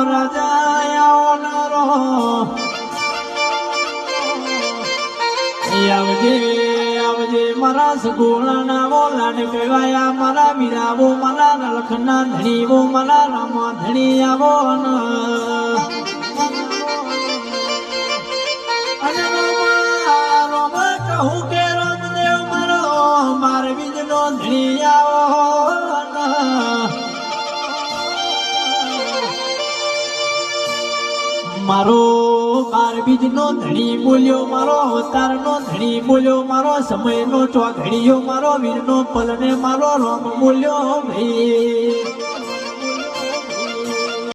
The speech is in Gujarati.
રાજા આવનારો આવજે આવજે મારા સગુણા વો લાડ કહેવાયા મારા મીરાવો મારા લખના ધણીવો મારા રામા ધણી આવો અને રોમા કહું કે રામદેવ મારો માર બીજનો ધણી આવો મારો બાર બીજનો ધણી બોલ્યો મારો અવતારનો ધણી બોલ્યો મારો સમયનો ચોઘડીયો મારો વીરનો પલને મારો રોમ બોલ્યો ભાઈ